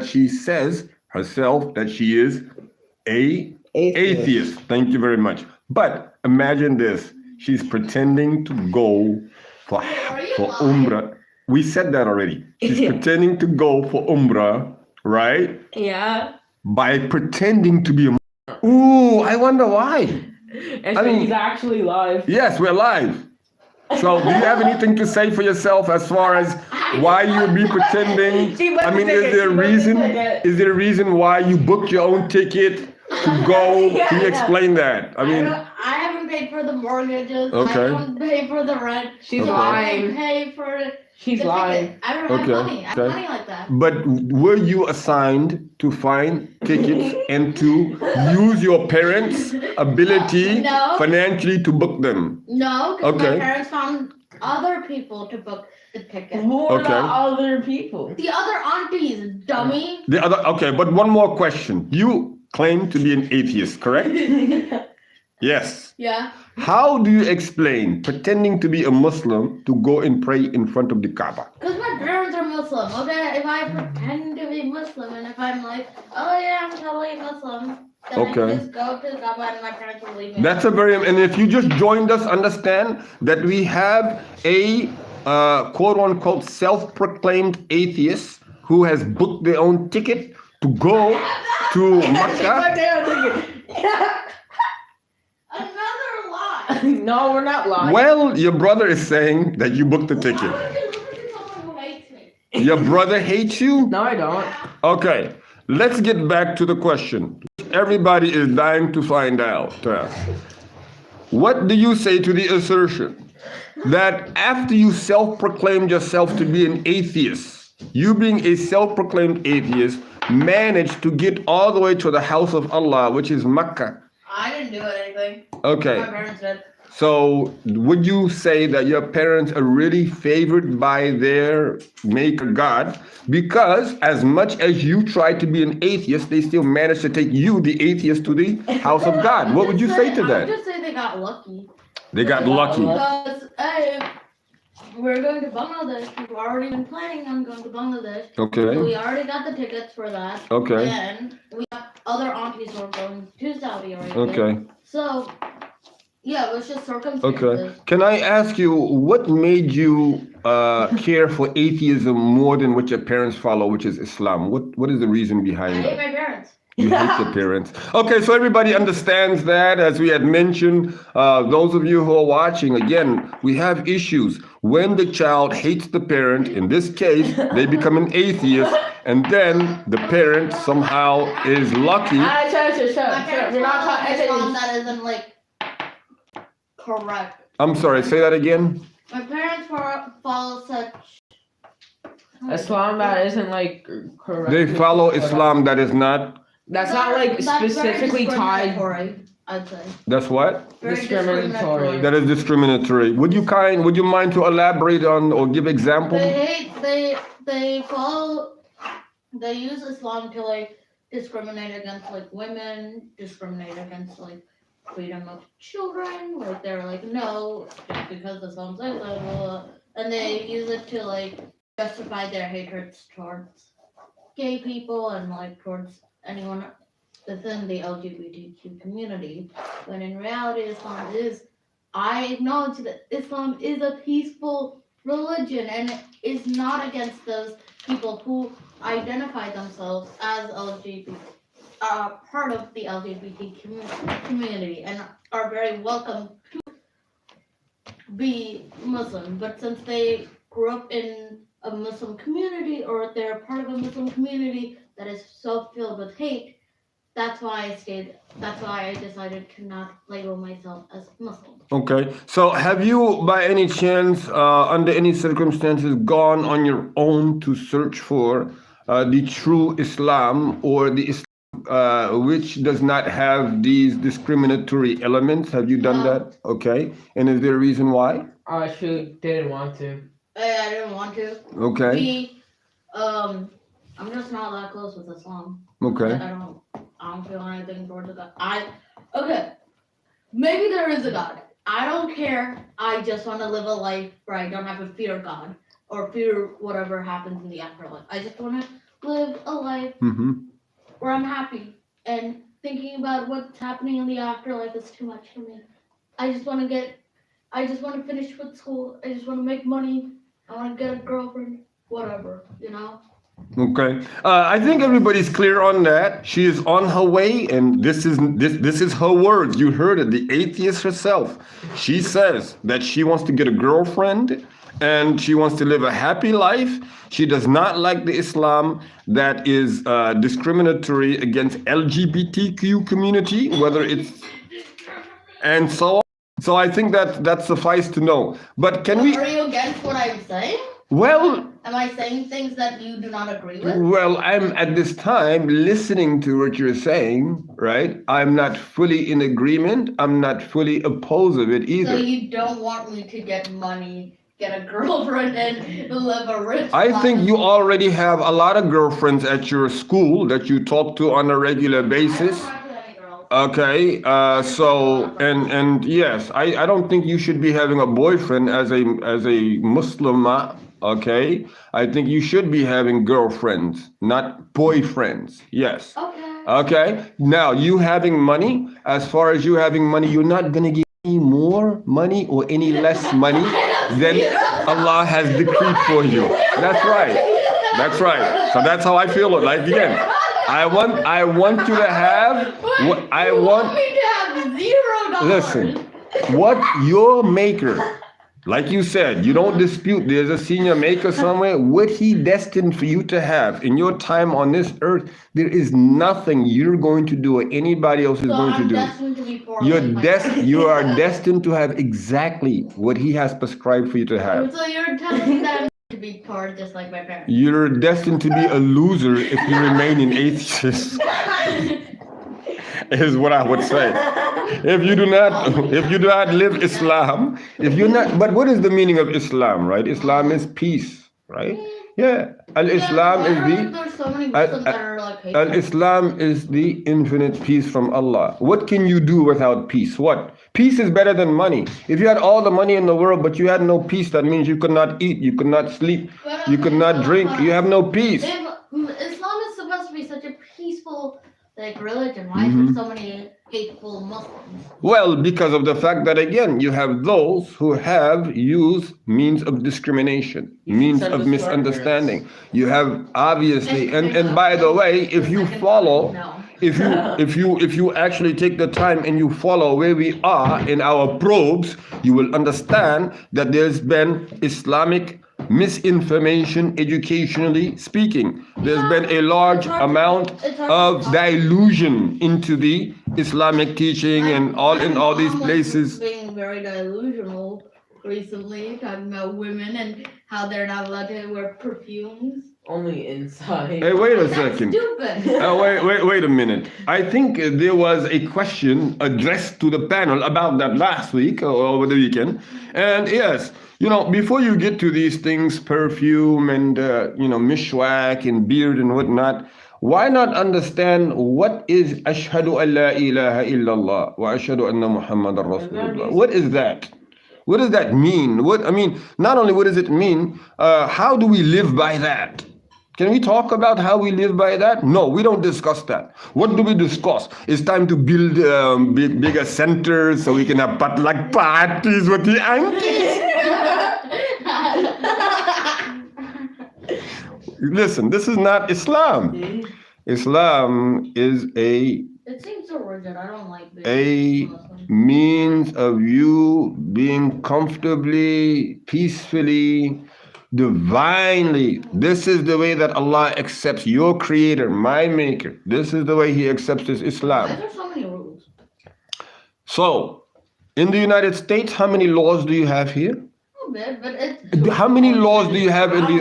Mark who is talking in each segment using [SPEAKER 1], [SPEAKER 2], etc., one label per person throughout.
[SPEAKER 1] she says herself that she is a atheist. Thank you very much. But imagine this. She's pretending to go for Umrah. We said that already. She's pretending to go for Umrah, right?
[SPEAKER 2] Yeah.
[SPEAKER 1] By pretending to be a... Ooh, I wonder why.
[SPEAKER 2] And so he's actually live.
[SPEAKER 1] Yes, we're live. So do you have anything to say for yourself as far as why you'd be pretending? I mean, is there a reason why you booked your own ticket to go? Can you explain that? I mean,
[SPEAKER 3] I haven't paid for the mortgages.
[SPEAKER 1] Okay.
[SPEAKER 3] I don't pay for the rent.
[SPEAKER 2] She's
[SPEAKER 3] so
[SPEAKER 2] lying.
[SPEAKER 3] I don't pay for
[SPEAKER 2] She's
[SPEAKER 3] the
[SPEAKER 2] lying.
[SPEAKER 3] ticket. I don't have money. I have money like that.
[SPEAKER 1] but were you assigned to find tickets and to use your parents' ability
[SPEAKER 3] No.
[SPEAKER 1] financially to book them?
[SPEAKER 3] No, because
[SPEAKER 1] Okay.
[SPEAKER 3] my parents found other people to book the ticket.
[SPEAKER 2] Who are the
[SPEAKER 1] Okay.
[SPEAKER 2] other people?
[SPEAKER 3] The other aunties, dummy.
[SPEAKER 1] The other, okay, but one more question. You claim to be an atheist, correct? Yes.
[SPEAKER 3] Yeah.
[SPEAKER 1] How do you explain pretending to be a Muslim to go and pray in front of the Kaaba?
[SPEAKER 3] Because my parents are Muslim, okay? If I pretend to be Muslim and if I'm like, oh yeah, I'm totally Muslim, then I
[SPEAKER 1] Okay.
[SPEAKER 3] can just go to the Kaaba and my parents will leave me.
[SPEAKER 1] That's a very, and if you just joined us, understand that we have a quote unquote self-proclaimed atheist who has booked their own ticket to go to Makkah.
[SPEAKER 3] Another lie.
[SPEAKER 2] No, we're not lying.
[SPEAKER 1] Well, your brother is saying that you booked the ticket.
[SPEAKER 3] How would you look at someone who hates me?
[SPEAKER 1] Your brother hates you?
[SPEAKER 2] No, I don't.
[SPEAKER 1] Okay, let's get back to the question. Everybody is dying to find out. What do you say to the assertion that after you self-proclaimed yourself to be an atheist, you being a self-proclaimed atheist, managed to get all the way to the house of Allah, which is Mecca?
[SPEAKER 3] I didn't do anything.
[SPEAKER 1] Okay.
[SPEAKER 3] My parents did.
[SPEAKER 1] So would you say that your parents are really favored by their maker God? Because as much as you try to be an atheist, they still managed to take you, the atheist, to the house of God. What would you say to
[SPEAKER 3] I would
[SPEAKER 1] that?
[SPEAKER 3] just say they got lucky.
[SPEAKER 1] They got lucky.
[SPEAKER 3] Because we're going to Bangladesh. We've already been planning on going to Bangladesh. So
[SPEAKER 1] Okay.
[SPEAKER 3] we already got the tickets for that.
[SPEAKER 1] Okay.
[SPEAKER 3] And we have other aunties who are going to Saudi Arabia.
[SPEAKER 1] Okay.
[SPEAKER 3] So, yeah, it was just circumstances.
[SPEAKER 1] Okay. Can I ask you what made you care for atheism more than what your parents follow, which is Islam? What is the reason
[SPEAKER 3] I
[SPEAKER 1] behind
[SPEAKER 3] hate
[SPEAKER 1] that?
[SPEAKER 3] my parents.
[SPEAKER 1] You hate your parents. Okay, so everybody understands that. As we had mentioned, those of you who are watching, again, we have issues. When the child hates the parent, in this case, they become an atheist, and then the parent somehow is lucky.
[SPEAKER 2] Shut.
[SPEAKER 3] My parents
[SPEAKER 2] You're not
[SPEAKER 3] follow
[SPEAKER 2] talking.
[SPEAKER 3] Islam that isn't like correct.
[SPEAKER 1] I'm sorry, say that again.
[SPEAKER 3] My parents follow such.
[SPEAKER 2] Islam that isn't like correct.
[SPEAKER 1] They follow Islam that is not.
[SPEAKER 2] That's not like
[SPEAKER 3] That's very
[SPEAKER 2] specifically tied.
[SPEAKER 3] discriminatory, I'd say.
[SPEAKER 1] That's what?
[SPEAKER 3] Very
[SPEAKER 2] Discriminatory.
[SPEAKER 1] That is discriminatory. Would you mind to elaborate on or give example?
[SPEAKER 3] They follow. They use Islam to like discriminate against like women, discriminate against like freedom of children. Like they're like no, just because Islam says blah, blah, blah. And they use it to like justify their hatreds towards gay people and like towards anyone within the LGBTQ community. When in reality, I acknowledge that Islam is a peaceful religion and it is not against those people who identify themselves as part of the LGBT community and are very welcome to be Muslim. But since they grew up in a Muslim community or they're part of a Muslim community that is so filled with hate, that's why I decided to not label myself as Muslim.
[SPEAKER 1] Okay. So have you, by any chance, under any circumstances, gone on your own to search for the true Islam or the Islam which does not have these discriminatory elements? Have you done
[SPEAKER 3] No.
[SPEAKER 1] that? Okay. And is there a reason why?
[SPEAKER 2] She didn't want to.
[SPEAKER 3] I didn't want to.
[SPEAKER 1] Okay.
[SPEAKER 3] I'm just not that close with Islam.
[SPEAKER 1] Okay.
[SPEAKER 3] I don't feel anything towards God. Okay. Maybe there is a God. I don't care. I just want to live a life where I don't have to fear God or fear whatever happens in the afterlife. I just want to live a life
[SPEAKER 1] Mm-hmm.
[SPEAKER 3] where I'm happy, and thinking about what's happening in the afterlife is too much for me. I just want to finish with school. I just want to make money. I want to get a girlfriend, whatever, you know?
[SPEAKER 1] Okay. I think everybody's clear on that. She is on her way, and this is her words. You heard it. The atheist herself. She says that she wants to get a girlfriend, and she wants to live a happy life. She does not like the Islam that is discriminatory against LGBTQ community, whether it's and so on. So I think that suffice to know. But can we?
[SPEAKER 3] Are you against what I'm saying?
[SPEAKER 1] Well,
[SPEAKER 3] Am I saying things that you do not agree with?
[SPEAKER 1] well, I'm at this time listening to what you're saying, right? I'm not fully in agreement. I'm not fully opposed of it
[SPEAKER 3] So
[SPEAKER 1] either.
[SPEAKER 3] you don't want me to get money, get a girlfriend, and live a rich
[SPEAKER 1] I think
[SPEAKER 3] life?
[SPEAKER 1] you already have a lot of girlfriends at your school that you talk to on a regular basis.
[SPEAKER 3] I don't talk to any girls.
[SPEAKER 1] Okay, and yes, I don't think you should be having a boyfriend as a Muslimah. Okay, I think you should be having girlfriends, not boyfriends. Yes.
[SPEAKER 3] Okay.
[SPEAKER 1] Okay. Now you having money. As far as you having money, you're not gonna get any more money or any less money than Allah has decreed for you. That's right. That's right. So that's how I feel it. Like again, I want you to have what I
[SPEAKER 3] You
[SPEAKER 1] want.
[SPEAKER 3] me to have $0.
[SPEAKER 1] Listen, what your maker, like you said, you don't dispute there's a senior maker somewhere. What he destined for you to have in your time on this earth, there is nothing you're going to do or anybody else is
[SPEAKER 3] So
[SPEAKER 1] going to
[SPEAKER 3] I'm
[SPEAKER 1] do.
[SPEAKER 3] destined to be poor.
[SPEAKER 1] You're
[SPEAKER 3] like my
[SPEAKER 1] you are destined to have exactly what he has prescribed for you to have.
[SPEAKER 3] So you're telling me that I'm to be poor just like my parents.
[SPEAKER 1] You're destined to be a loser if you remain an atheist, is what I would say. If you do not live Islam, if you're not, but what is the meaning of Islam, right? Islam is peace, right? Yeah. Al-Islam is the
[SPEAKER 3] There's so many Muslims that are like hateful.
[SPEAKER 1] Al-Islam is the infinite peace from Allah. What can you do without peace? What? Peace is better than money. If you had all the money in the world, but you had no peace, that means you could not eat, you could not sleep, you could not drink, you have no peace.
[SPEAKER 3] If Islam is supposed to be such a peaceful like religion, why
[SPEAKER 1] Mm-hmm.
[SPEAKER 3] is there so many hateful Muslims?
[SPEAKER 1] Well, because of the fact that again, you have those who have used means of discrimination, means
[SPEAKER 2] send
[SPEAKER 1] of
[SPEAKER 2] us to our
[SPEAKER 1] misunderstanding. You have obviously, and by the way, if you follow,
[SPEAKER 3] No.
[SPEAKER 1] if you actually take the time and you follow where we are in our probes, you will understand that there's been Islamic misinformation educationally speaking. There's been a large amount of dilution into the Islamic teaching and all in all these
[SPEAKER 3] My mom was
[SPEAKER 1] places.
[SPEAKER 3] being very delusional recently, talking about women and how they're not allowed to wear perfumes.
[SPEAKER 2] Only inside.
[SPEAKER 1] Hey, wait a
[SPEAKER 3] That's
[SPEAKER 1] second.
[SPEAKER 3] stupid.
[SPEAKER 1] Wait a minute. I think there was a question addressed to the panel about that last week or over the weekend. And yes, before you get to these things, perfume and, mishwak and beard and whatnot, why not understand what is Ashhadu an la ilaha illallah wa ashhadu anna Muhammadan Rasulullah? What is that? What does that mean? Not only what does it mean, how do we live by that? Can we talk about how we live by that? No, we don't discuss that. What do we discuss? It's time to build bigger centers so we can have potluck parties with the aunties. Listen, this is not Islam. Islam is
[SPEAKER 3] It seems so rigid. I don't like this.
[SPEAKER 1] a means of you being comfortably, peacefully, divinely. This is the way that Allah accepts your creator, my maker. This is the way he accepts his
[SPEAKER 3] Why
[SPEAKER 1] Islam.
[SPEAKER 3] are there so many rules?
[SPEAKER 1] So, in the United States, how many laws do you have here?
[SPEAKER 3] A bit, but it's
[SPEAKER 1] How many laws do you have in the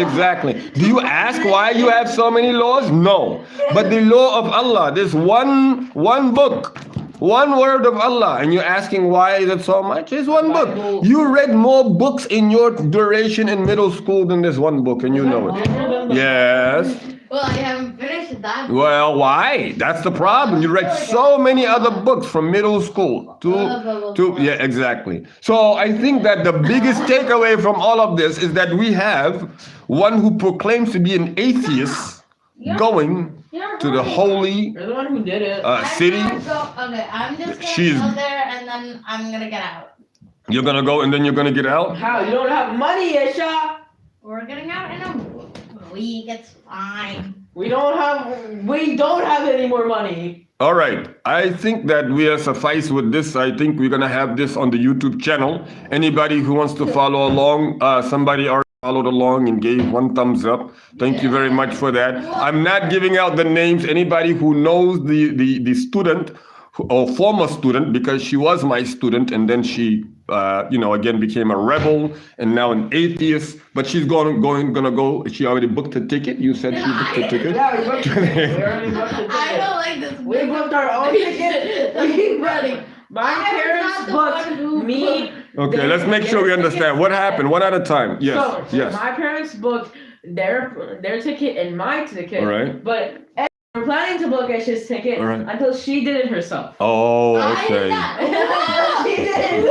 [SPEAKER 1] Exactly. Do you ask why you have so many laws? No. But the law of Allah, this one book, one word of Allah, and you're asking why is it so much? It's one book. You read more books in your duration in middle school than this one book, and you know it. Yes.
[SPEAKER 3] Well, I haven't finished that.
[SPEAKER 1] Well, why? That's the problem. You read so many other books from middle school to yeah, exactly. So I think that the biggest takeaway from all of this is that we have one who proclaims to be an atheist going to the holy
[SPEAKER 2] You're the one who did it.
[SPEAKER 1] city.
[SPEAKER 3] Okay, I'm just gonna
[SPEAKER 1] She's-
[SPEAKER 3] go there and then I'm gonna get out.
[SPEAKER 1] You're gonna go and then you're gonna get out.
[SPEAKER 2] How? You don't have money, Isha.
[SPEAKER 3] We're getting out in a week. It's fine.
[SPEAKER 2] We don't have any more money.
[SPEAKER 1] All right. I think that we are suffice with this. I think we're gonna have this on the YouTube channel. Anybody who wants to follow along, somebody already followed along and gave one thumbs up. Thank you very much for that. I'm not giving out the names. Anybody who knows the student or former student, because she was my student and then she again became a rebel and now an atheist, but she's gonna go. She already booked a ticket. You said she booked a ticket.
[SPEAKER 2] Yeah, we booked the ticket. We already booked the ticket.
[SPEAKER 3] I don't like this.
[SPEAKER 2] We booked our own ticket.
[SPEAKER 3] Keep running.
[SPEAKER 2] My parents booked me.
[SPEAKER 1] Okay, let's make sure we understand what happened. One at a time. Yes,
[SPEAKER 2] So,
[SPEAKER 1] yes.
[SPEAKER 2] my parents booked their ticket and my ticket.
[SPEAKER 1] All right.
[SPEAKER 2] But we're planning to book Isha's ticket
[SPEAKER 1] All right.
[SPEAKER 2] until she did it herself.
[SPEAKER 1] Oh,
[SPEAKER 3] I did
[SPEAKER 1] okay.
[SPEAKER 3] that.
[SPEAKER 2] She did it.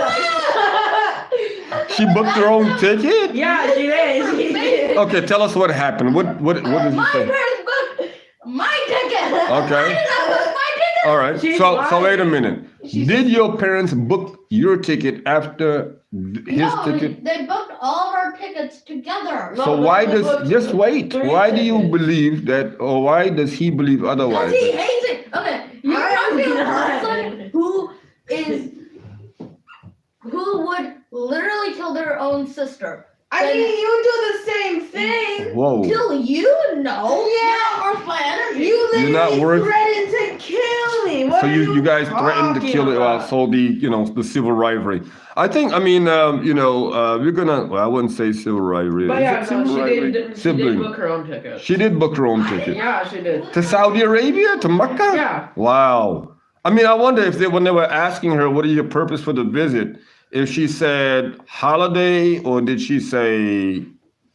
[SPEAKER 1] She booked her own ticket.
[SPEAKER 2] Yeah, she did. She did.
[SPEAKER 1] Okay, tell us what happened. What did you
[SPEAKER 3] My
[SPEAKER 1] say?
[SPEAKER 3] parents booked my ticket.
[SPEAKER 1] Okay.
[SPEAKER 3] I did not book my ticket.
[SPEAKER 1] All right.
[SPEAKER 2] She's
[SPEAKER 1] So
[SPEAKER 2] lying.
[SPEAKER 1] wait a minute. Did your parents book your ticket after his
[SPEAKER 3] No,
[SPEAKER 1] ticket?
[SPEAKER 3] they booked all of our tickets together.
[SPEAKER 2] No.
[SPEAKER 1] So
[SPEAKER 2] but
[SPEAKER 1] why
[SPEAKER 2] they
[SPEAKER 1] does
[SPEAKER 2] booked
[SPEAKER 1] just wait?
[SPEAKER 2] three
[SPEAKER 1] Why do you
[SPEAKER 2] tickets.
[SPEAKER 1] believe that, or why does he believe
[SPEAKER 3] Because
[SPEAKER 1] otherwise?
[SPEAKER 3] he hates it. Okay, you
[SPEAKER 2] I
[SPEAKER 3] must be a
[SPEAKER 2] am
[SPEAKER 3] person who would literally kill their own sister.
[SPEAKER 2] I mean, you do the same thing.
[SPEAKER 1] Whoa.
[SPEAKER 3] Kill you? No.
[SPEAKER 2] Yeah.
[SPEAKER 3] You're not worth my energy.
[SPEAKER 2] You
[SPEAKER 1] You're not
[SPEAKER 2] literally
[SPEAKER 1] worth-
[SPEAKER 2] threatened to kill me. What
[SPEAKER 1] So
[SPEAKER 2] are
[SPEAKER 1] you guys threatened to
[SPEAKER 2] talking
[SPEAKER 1] kill it.
[SPEAKER 2] about?
[SPEAKER 1] So the civil rivalry. I think. I mean, we're gonna. Well, I wouldn't say civil rivalry.
[SPEAKER 2] But
[SPEAKER 1] Is
[SPEAKER 2] yeah,
[SPEAKER 1] it
[SPEAKER 2] no,
[SPEAKER 1] civil
[SPEAKER 2] she
[SPEAKER 1] rivalry?
[SPEAKER 2] did
[SPEAKER 1] Sibling.
[SPEAKER 2] book her own ticket.
[SPEAKER 1] She did book her own ticket.
[SPEAKER 2] Yeah, she did.
[SPEAKER 1] To Saudi Arabia? To Mecca?
[SPEAKER 2] Yeah.
[SPEAKER 1] Wow. I mean, I wonder if when they were asking her, what is your purpose for the visit, if she said holiday or did she say,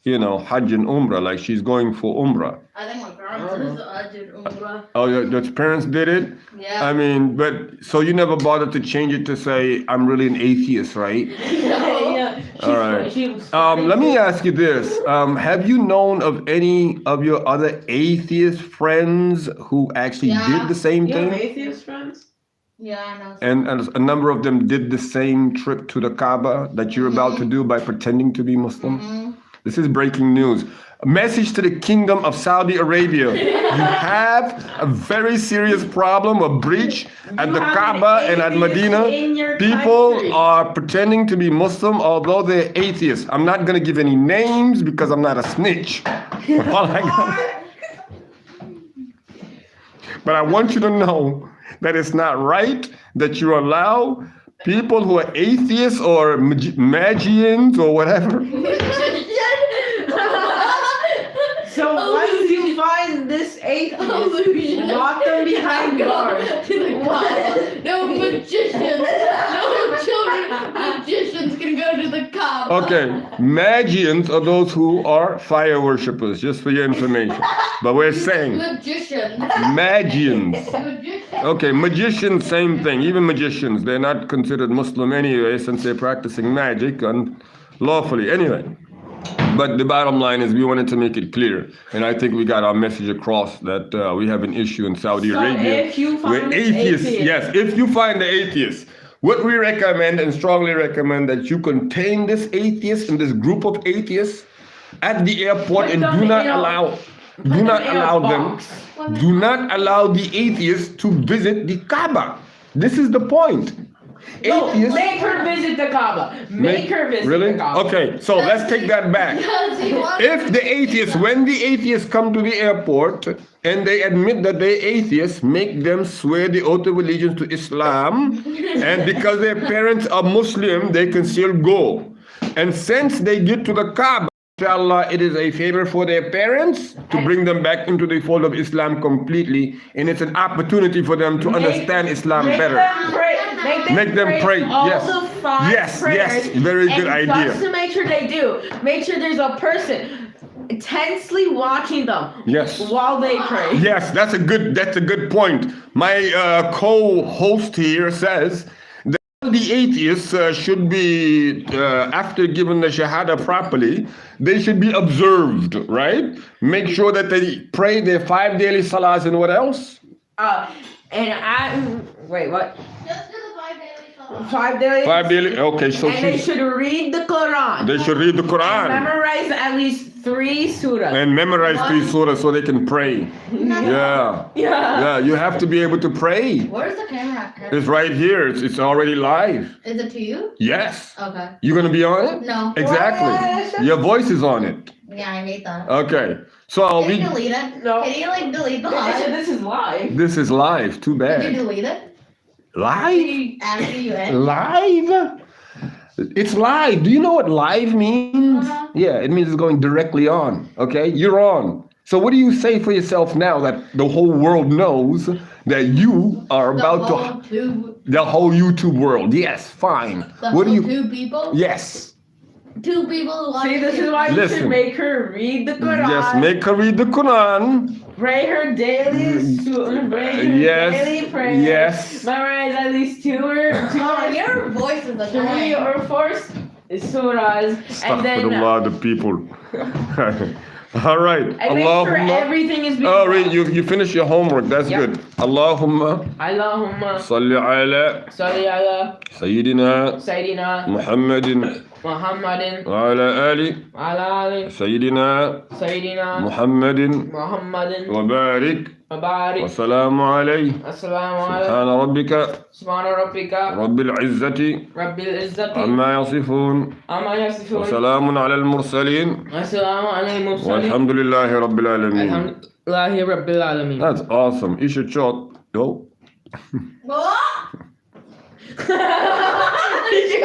[SPEAKER 1] Hajj and Umrah, like she's going for Umrah?
[SPEAKER 3] I think my parents did Umrah.
[SPEAKER 1] Oh, your parents did it?
[SPEAKER 3] Yeah.
[SPEAKER 1] I mean, but so you never bothered to change it to say, I'm really an atheist, right?
[SPEAKER 2] Yeah.
[SPEAKER 1] All right. Let me ask you this. Have you known of any of your other atheist friends who actually
[SPEAKER 3] Yeah.
[SPEAKER 1] did the same
[SPEAKER 2] You have
[SPEAKER 1] thing?
[SPEAKER 2] atheist friends?
[SPEAKER 3] Yeah, I know.
[SPEAKER 1] And a number of them did the same trip to the Kaaba that you're about to do by pretending to be Muslim?
[SPEAKER 3] Mhm.
[SPEAKER 1] This is breaking news. A message to the Kingdom of Saudi Arabia. You have a very serious problem, a breach at
[SPEAKER 2] You
[SPEAKER 1] the
[SPEAKER 2] have
[SPEAKER 1] Kaaba
[SPEAKER 2] an
[SPEAKER 1] and at
[SPEAKER 2] atheist
[SPEAKER 1] Medina.
[SPEAKER 2] in your
[SPEAKER 1] People
[SPEAKER 2] country.
[SPEAKER 1] are pretending to be Muslim, although they're atheists. I'm not going to give any names because I'm not a snitch. All I got- But I want you to know that it's not right that you allow people who are atheists or magians or whatever.
[SPEAKER 2] So once you find this atheist, lock them behind bars.
[SPEAKER 3] What? No magicians. No children. Magicians can go to the Kaaba.
[SPEAKER 1] Okay, magians are those who are fire worshippers, just for your information. But we're saying
[SPEAKER 3] Magician.
[SPEAKER 1] magians.
[SPEAKER 3] Magician.
[SPEAKER 1] Okay, magicians, same thing. Even magicians, they're not considered Muslim anyway since they're practicing magic unlawfully. Anyway, but the bottom line is we wanted to make it clear. And I think we got our message across that we have an issue in Saudi
[SPEAKER 2] So
[SPEAKER 1] Arabia.
[SPEAKER 2] if you find
[SPEAKER 1] where
[SPEAKER 2] this
[SPEAKER 1] atheists,
[SPEAKER 2] atheist-
[SPEAKER 1] yes, if you find the atheist, what we recommend and strongly recommend that you contain this atheist and this group of atheists at the airport
[SPEAKER 2] Put
[SPEAKER 1] and
[SPEAKER 2] them
[SPEAKER 1] do not
[SPEAKER 2] in a-
[SPEAKER 1] allow
[SPEAKER 2] them in a
[SPEAKER 1] them.
[SPEAKER 2] box.
[SPEAKER 1] Do not allow the atheists to visit the Kaaba. This is the point.
[SPEAKER 2] No,
[SPEAKER 1] Atheists.
[SPEAKER 2] make her visit the Kaaba. Make her visit
[SPEAKER 1] Really?
[SPEAKER 2] the Kaaba.
[SPEAKER 1] Okay, so let's take that back.
[SPEAKER 3] Because he wants
[SPEAKER 1] If the atheists, when the atheists come to the airport and they admit that they're atheists, make them swear the oath of allegiance to Islam, and because their parents are Muslim, they can still go. And since they get to the Kaaba, inshallah, it is a favor for their parents to bring them back into the fold of Islam completely, and it's an opportunity for them to understand Islam
[SPEAKER 2] Make
[SPEAKER 1] better.
[SPEAKER 2] them pray.
[SPEAKER 1] Make them pray,
[SPEAKER 2] All
[SPEAKER 1] yes.
[SPEAKER 2] the 5
[SPEAKER 1] Yes,
[SPEAKER 2] prayers.
[SPEAKER 1] yes, very good
[SPEAKER 2] and
[SPEAKER 1] idea.
[SPEAKER 2] just to make sure they do. Make sure there's a person. intensely watching them
[SPEAKER 1] Yes.
[SPEAKER 2] while they pray.
[SPEAKER 1] Yes, that's a good point. My co-host here says that the atheists should be after giving the shahada properly, they should be observed, right? Make sure that they pray their 5 daily salahs and what else?
[SPEAKER 2] Wait, what?
[SPEAKER 3] Just do the 5 daily salah.
[SPEAKER 2] 5 days.
[SPEAKER 1] 5 daily. Okay, so
[SPEAKER 2] And they should read the Quran.
[SPEAKER 1] they should read the Quran
[SPEAKER 2] Memorize at least 3 surahs.
[SPEAKER 1] and memorize 3 surahs so they can pray. Yeah. Yeah, you have to be able to pray.
[SPEAKER 3] Where's the camera?
[SPEAKER 1] It's right here. It's already live.
[SPEAKER 3] Is it to you?
[SPEAKER 1] Yes.
[SPEAKER 3] Okay.
[SPEAKER 1] You gonna be on it?
[SPEAKER 3] No.
[SPEAKER 1] Exactly. Your voice is on it.
[SPEAKER 3] Yeah, I hate that.
[SPEAKER 1] Okay. So
[SPEAKER 3] Can
[SPEAKER 1] we.
[SPEAKER 3] you delete it?
[SPEAKER 2] No.
[SPEAKER 3] Can you like delete the live?
[SPEAKER 2] This is live.
[SPEAKER 1] This is live. Too
[SPEAKER 3] Did you
[SPEAKER 1] bad.
[SPEAKER 3] delete it?
[SPEAKER 1] Live.
[SPEAKER 3] After you edit?
[SPEAKER 1] Live. It's live. Do you know what live means?
[SPEAKER 3] Uh-huh.
[SPEAKER 1] Yeah, it means it's going directly on. Okay, you're on. So what do you say for yourself now that the whole world knows that you are
[SPEAKER 3] The
[SPEAKER 1] about
[SPEAKER 3] whole
[SPEAKER 1] to
[SPEAKER 3] two,
[SPEAKER 1] the whole YouTube world? Yes, fine.
[SPEAKER 3] the
[SPEAKER 1] What do
[SPEAKER 3] whole
[SPEAKER 1] you?
[SPEAKER 3] two people?
[SPEAKER 1] Yes.
[SPEAKER 3] 2 people who watch
[SPEAKER 2] See, this
[SPEAKER 3] it.
[SPEAKER 2] is why you
[SPEAKER 1] Listen.
[SPEAKER 2] should make her read the Quran.
[SPEAKER 1] Yes, make her read the Quran.
[SPEAKER 2] Pray her daily, pray her
[SPEAKER 1] Yes,
[SPEAKER 2] daily prayer.
[SPEAKER 1] yes.
[SPEAKER 2] Memorize at least 2 or
[SPEAKER 3] Oh, your voice is
[SPEAKER 2] 3
[SPEAKER 3] annoying.
[SPEAKER 2] or 4 surahs, and then
[SPEAKER 1] Astaghfirullah, the people. All right.
[SPEAKER 2] and make sure everything is being
[SPEAKER 1] Oh, right, you finish your homework. That's
[SPEAKER 2] Yep.
[SPEAKER 1] good. Allahumma
[SPEAKER 2] Allahumma
[SPEAKER 1] salli ala
[SPEAKER 2] salli ala
[SPEAKER 1] Sayyidina
[SPEAKER 2] Sayyidina
[SPEAKER 1] Muhammadin
[SPEAKER 2] Muhammadin
[SPEAKER 1] wa ala ali
[SPEAKER 2] wa ala ali
[SPEAKER 1] Sayyidina
[SPEAKER 2] Sayyidina
[SPEAKER 1] Muhammadin
[SPEAKER 2] Muhammadin
[SPEAKER 1] wa barik
[SPEAKER 2] wa
[SPEAKER 1] wa
[SPEAKER 2] barik.
[SPEAKER 1] salamu alayhi.
[SPEAKER 2] Assalamu alaikum.
[SPEAKER 1] Subhana rabbika
[SPEAKER 2] Subhana rabbika
[SPEAKER 1] rabbil izzati
[SPEAKER 2] rabbil izzati
[SPEAKER 1] amma yasifun
[SPEAKER 2] amma
[SPEAKER 1] wa
[SPEAKER 2] yasifun.
[SPEAKER 1] salamun ala al-mursalin
[SPEAKER 2] Assalamu alaikum mursalin.
[SPEAKER 1] walhamdulillahi rabbil alamin.
[SPEAKER 2] Alhamdulillahi rabbil alamin.
[SPEAKER 1] That's awesome. You should shot. Go.
[SPEAKER 3] Oh!
[SPEAKER 2] Did you